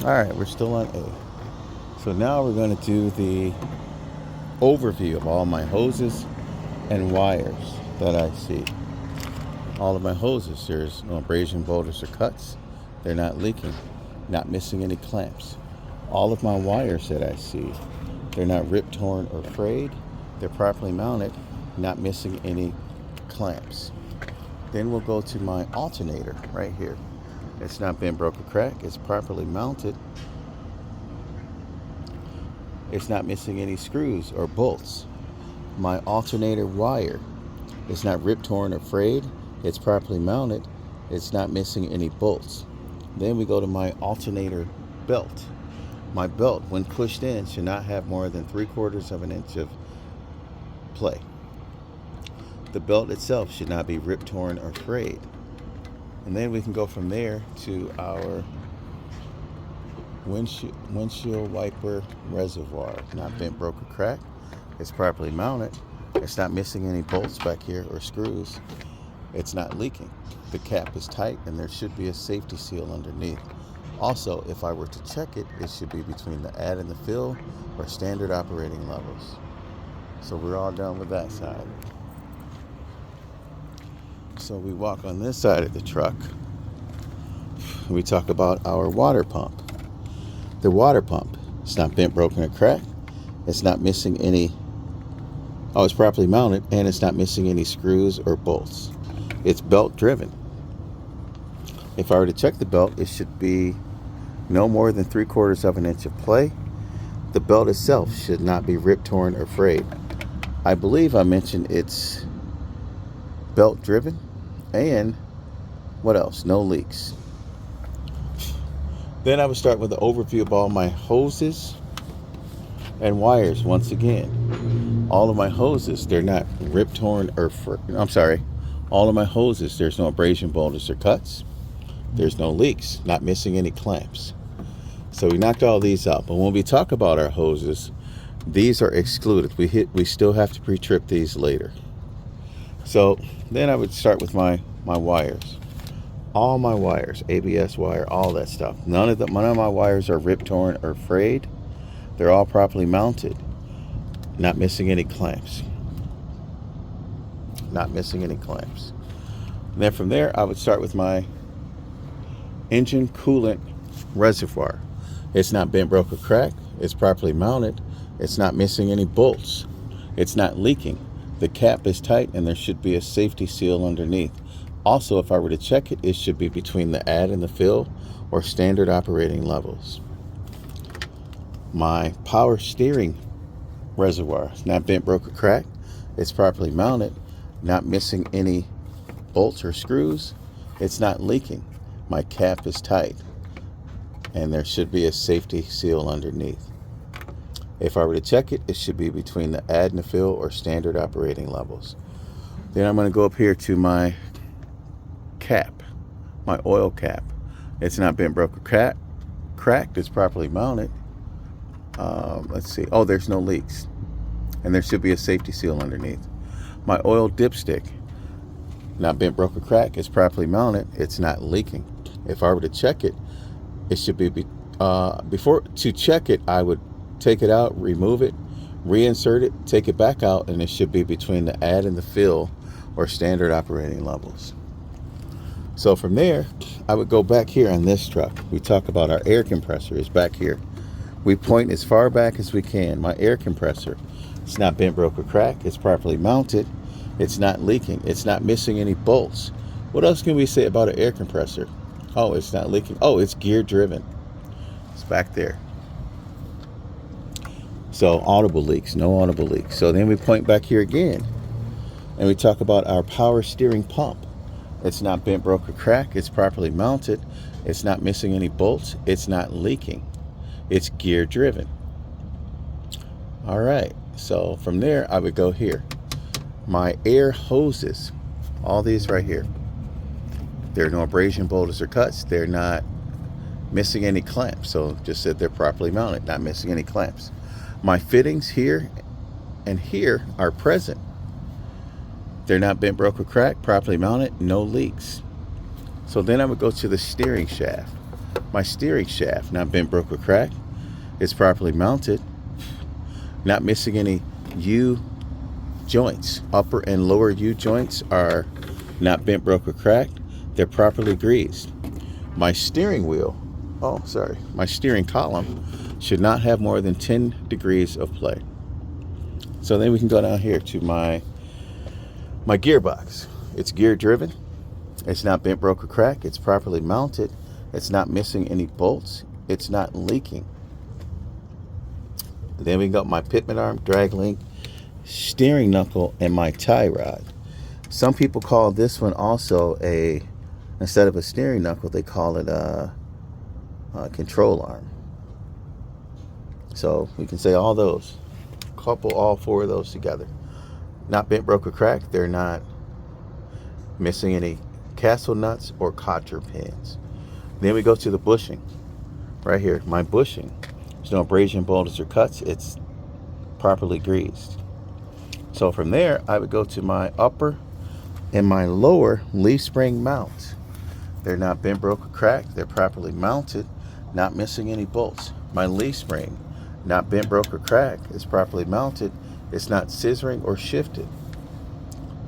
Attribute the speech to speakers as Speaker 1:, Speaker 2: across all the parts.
Speaker 1: All right, we're still on A. So now we're going to do the overview of all my hoses and wires that I see. All of my hoses, there's no abrasion, boulders, or cuts. They're not leaking, not missing any clamps. All of my wires that I see, they're not ripped, torn, or frayed. They're properly mounted, not missing any clamps. Then we'll go to my alternator right here. It's not bent, broke, or cracked. It's properly mounted. It's not missing any screws or bolts. My alternator wire is not ripped, torn, or frayed. It's properly mounted. It's not missing any bolts. Then we go to my alternator belt. My belt, when pushed in, should not have more than 3/4 of an inch of play. The belt itself should not be ripped, torn, or frayed. And then we can go from there to our windshield wiper reservoir. Not bent, broke, or cracked. It's properly mounted. It's not missing any bolts back here or screws. It's not leaking. The cap is tight and there should be a safety seal underneath. Also, if I were to check it, it should be between the add and the fill or standard operating levels. So we're all done with that side. So we walk on this side of the truck. We talk about our water pump. The water pump, it's not bent, broken, or cracked. It's not missing any, it's properly mounted and it's not missing any screws or bolts. It's belt driven. If I were to check the belt, it should be no more than 3/4 of an inch of play. The belt itself should not be ripped, torn, or frayed. I believe I mentioned it's belt driven, and what else? No leaks. Then I would start with the overview of all my hoses and wires. Once again, all of my hoses, they're not ripped, torn, or all of my hoses, there's no abrasion, boulders, or cuts. There's no leaks, not missing any clamps. So we knocked all these out. But when we talk about our hoses, these are excluded. We still have to pre-trip these later. So then I would start with my wires. All my wires, ABS wire, all that stuff. None of my wires are ripped, torn, or frayed. They're all properly mounted, not missing any clamps. Not missing any clamps. And then from there, I would start with my engine coolant reservoir. It's not bent, broke, or cracked. It's properly mounted. It's not missing any bolts. It's not leaking. The cap is tight and there should be a safety seal underneath. Also, if I were to check it, it should be between the add and the fill or standard operating levels. My power steering reservoir is not bent, broke, or cracked. It's properly mounted, not missing any bolts or screws. It's not leaking. My cap is tight and there should be a safety seal underneath. If I were to check it, it should be between the add and the fill or standard operating levels. Then I'm going to go up here to my cap, my oil cap. It's not bent, broke, or cracked. It's properly mounted. Let's see. Oh, there's no leaks. And there should be a safety seal underneath. My oil dipstick, not bent, broke, or cracked. It's properly mounted. It's not leaking. If I were to check it, it should be, to check it, I would take it out, remove it, reinsert it, take it back out, and it should be between the add and the fill or standard operating levels. So from there, I would go back here on this truck. We talk about our air compressor is back here. We point as far back as we can. My air compressor, it's not bent, broke, or cracked. It's properly mounted. It's not leaking. It's not missing any bolts. What else can we say about an air compressor? Oh, it's not leaking. Oh, it's gear driven. It's back there. So audible leaks, no audible leaks. So then we point back here again and we talk about our power steering pump. It's not bent, broke, or cracked. It's properly mounted. It's not missing any bolts. It's not leaking. It's gear driven. All right. So from there, I would go here. My air hoses, all these right here. There are no abrasion, boulders, or cuts. They're not missing any clamps. So just said they're properly mounted, not missing any clamps. My fittings here and here are present. They're not bent, broke, or cracked, properly mounted, no leaks. So then I would go to the steering shaft. My steering shaft, not bent, broke, or cracked. It's properly mounted, not missing any U joints. Upper and lower U joints are not bent, broke, or cracked. They're properly greased. My steering wheel, my steering column should not have more than 10 degrees of play. So then we can go down here to my gearbox. It's gear driven. It's not bent, broke, or cracked. It's properly mounted. It's not missing any bolts. It's not leaking. Then we got my pitman arm, drag link, steering knuckle, and my tie rod. Some people call this one also instead of a steering knuckle, they call it a control arm. So we can say all those, couple all four of those together. Not bent, broke, or cracked. They're not missing any castle nuts or cotter pins. Then we go to the bushing. Right here, my bushing. There's no abrasion, boulders, or cuts. It's properly greased. So from there, I would go to my upper and my lower leaf spring mounts. They're not bent, broke, or cracked. They're properly mounted, not missing any bolts. My leaf spring, not bent, broke, or cracked. It's properly mounted. It's not scissoring or shifted.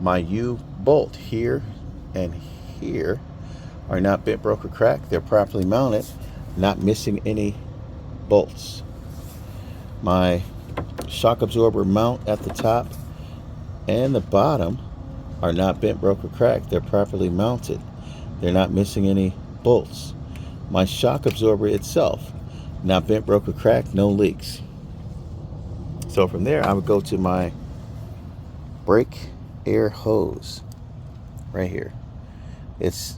Speaker 1: My U bolt here and here are not bent, broke, or cracked. They're properly mounted, not missing any bolts. My shock absorber mount at the top and the bottom are not bent, broke, or cracked. They're properly mounted. They're not missing any bolts. My shock absorber itself, not bent, broke, or cracked, no leaks. So from there, I would go to my brake air hose right here. It's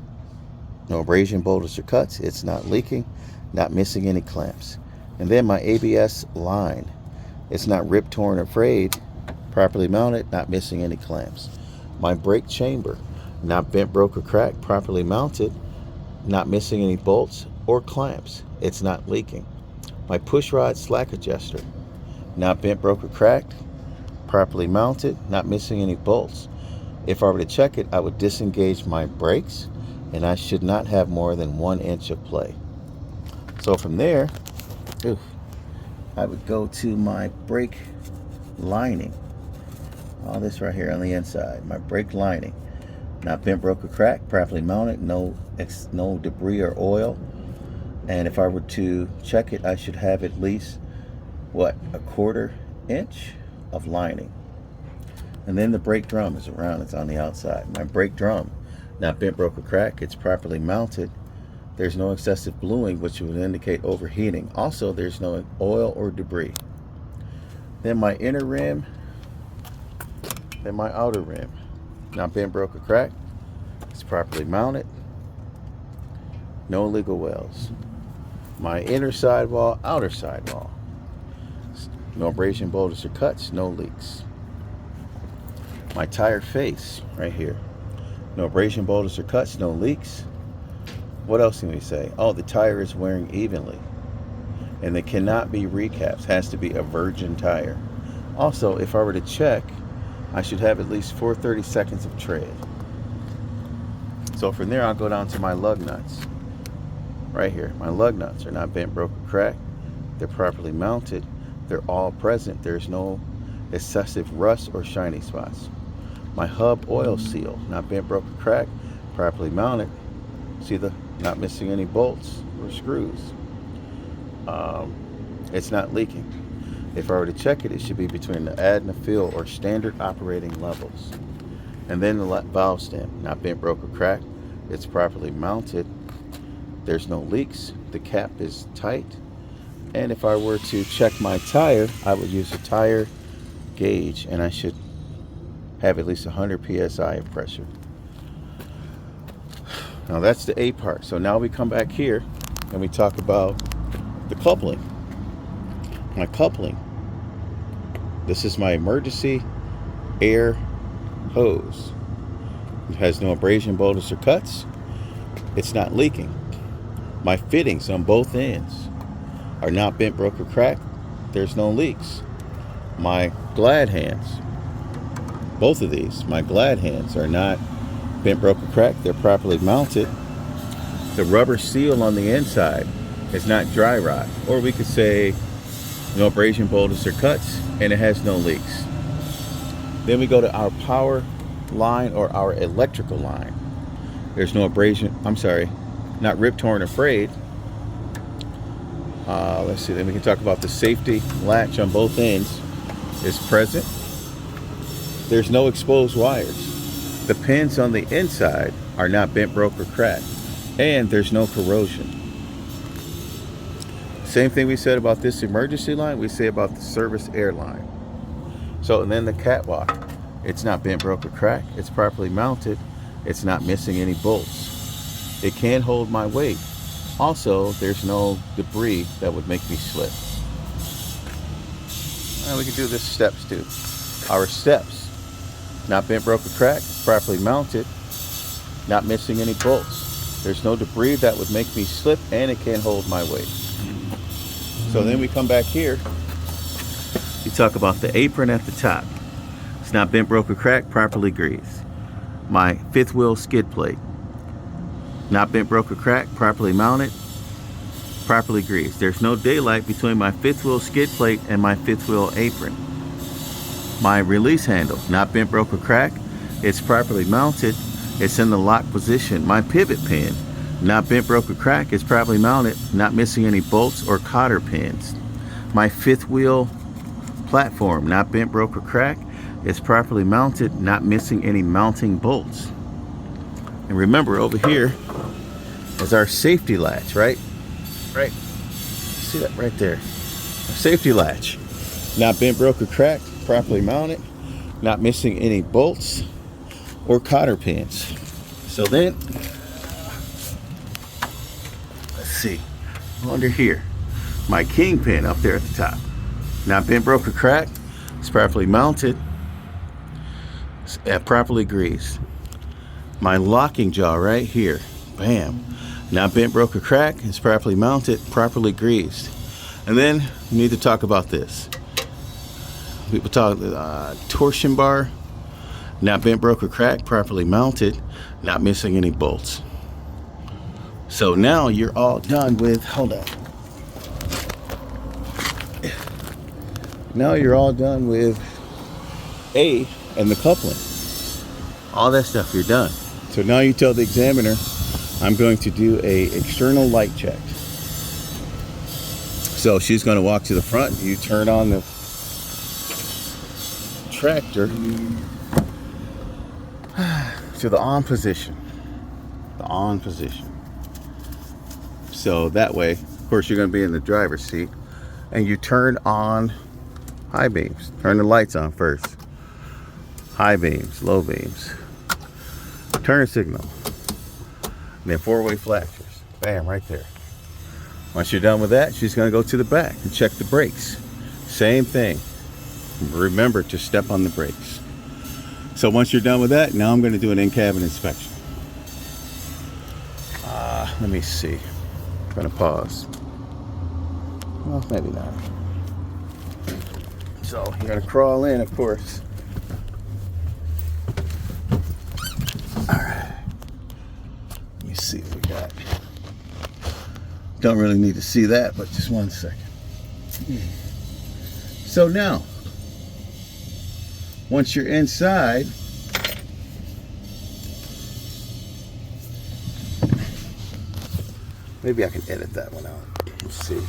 Speaker 1: no abrasion, boulders, or cuts. It's not leaking, not missing any clamps. And then my ABS line. It's not ripped, torn, or frayed, properly mounted, not missing any clamps. My brake chamber, not bent, broke, or cracked, properly mounted, not missing any bolts or clamps. It's not leaking. My push rod slack adjuster, not bent, broke, or cracked, properly mounted, not missing any bolts. If I were to check it, I would disengage my brakes, and I should not have more than 1 inch of play. So from there, I would go to my brake lining. All this right here on the inside, my brake lining. Not bent, broke, or cracked, properly mounted, no debris or oil. And if I were to check it, I should have at least, a 1/4 inch of lining. And then the brake drum is around, it's on the outside. My brake drum, not bent, broke, or cracked, it's properly mounted. There's no excessive bluing, which would indicate overheating. Also, there's no oil or debris. Then my inner rim, then my outer rim. Not bent, broke, or cracked. It's properly mounted. No legal wells. My inner sidewall, outer sidewall. No abrasion, boulders, or cuts. No leaks. My tire face right here. No abrasion, boulders, or cuts. No leaks. What else can we say? Oh, the tire is wearing evenly. And they cannot be recaps. Has to be a virgin tire. Also, if I were to check, I should have at least 430 seconds of tread. So from there, I'll go down to my lug nuts. Right here. My lug nuts are not bent, broke, or cracked. They're properly mounted. They're all present. There's no excessive rust or shiny spots. My hub oil seal, not bent, broke, or cracked. Properly mounted. See not missing any bolts or screws. It's not leaking. If I were to check it, it should be between the add and the fill or standard operating levels. And then the valve stem, not bent, broke, or cracked. It's properly mounted. There's no leaks. The cap is tight. And if I were to check my tire, I would use a tire gauge, and I should have at least 100 psi of pressure. Now that's the A part. So now we come back here and we talk about the coupling. My coupling. This is my emergency air hose. It has no abrasion, boulders, or cuts. It's not leaking. My fittings on both ends are not bent, broke, or cracked. There's no leaks. My glad hands, both of these, my glad hands are not bent, broke, or cracked. They're properly mounted. The rubber seal on the inside is not dry rot, or we could say no abrasion, boulders, or cuts, and it has no leaks. Then we go to our power line or our electrical line. There's no abrasion, I'm sorry, not ripped, torn, or frayed. Let's see, then we can talk about the safety latch on both ends is present. There's no exposed wires. The pins on the inside are not bent, broke, or cracked. And there's no corrosion. Same thing we said about this emergency line, we say about the service air line. So, and then the catwalk, it's not bent, broke, or cracked. It's properly mounted. It's not missing any bolts. It can hold my weight. Also, there's no debris that would make me slip. And we can do this steps too. Our steps, not bent, broke, or cracked, properly mounted, not missing any bolts. There's no debris that would make me slip, and it can hold my weight. So then we come back here. You talk about the apron at the top. It's not bent, broke, or cracked, properly greased. My fifth wheel skid plate, not bent, broke, or cracked, properly mounted, properly greased. There's no daylight between my fifth wheel skid plate and my fifth wheel apron. My release handle, not bent, broke, or cracked. It's properly mounted. It's in the lock position. My pivot pin, not bent, broke, or cracked. It's properly mounted, not missing any bolts or cotter pins. My fifth wheel platform, not bent, broke, or cracked. It's properly mounted, not missing any mounting bolts. And remember, over here is our safety latch, right? Right. See that right there? Our safety latch, not bent, broke, or cracked, properly mounted, not missing any bolts or cotter pins. So then, let's see, under here, my kingpin up there at the top, not bent, broke, or cracked. It's properly mounted, properly greased. My locking jaw right here, bam, not bent, broke, or cracked. It's properly mounted, properly greased. And then we need to talk about this. People talk torsion bar, not bent, broke, or cracked, properly mounted, not missing any bolts. So now you're all done with, hold on. Now you're all done with A and the coupling. All that stuff, you're done. So now you tell the examiner, I'm going to do a external light check. So she's going to walk to the front. You turn on the tractor to the on position. The on position. So that way, of course, you're going to be in the driver's seat. And you turn on high beams. Turn the lights on first. High beams, low beams. Turn signal. And then four-way flashers. Bam, right there. Once you're done with that, she's going to go to the back and check the brakes. Same thing. Remember to step on the brakes. So once you're done with that, now I'm going to do an in-cabin inspection. Let me see. I'm going to pause. Well, maybe not. So you're going to crawl in, of course. All right. Let me see what we got. Don't really need to see that, but just 1 second. So now, once you're inside, maybe I can edit that one out. Let's see.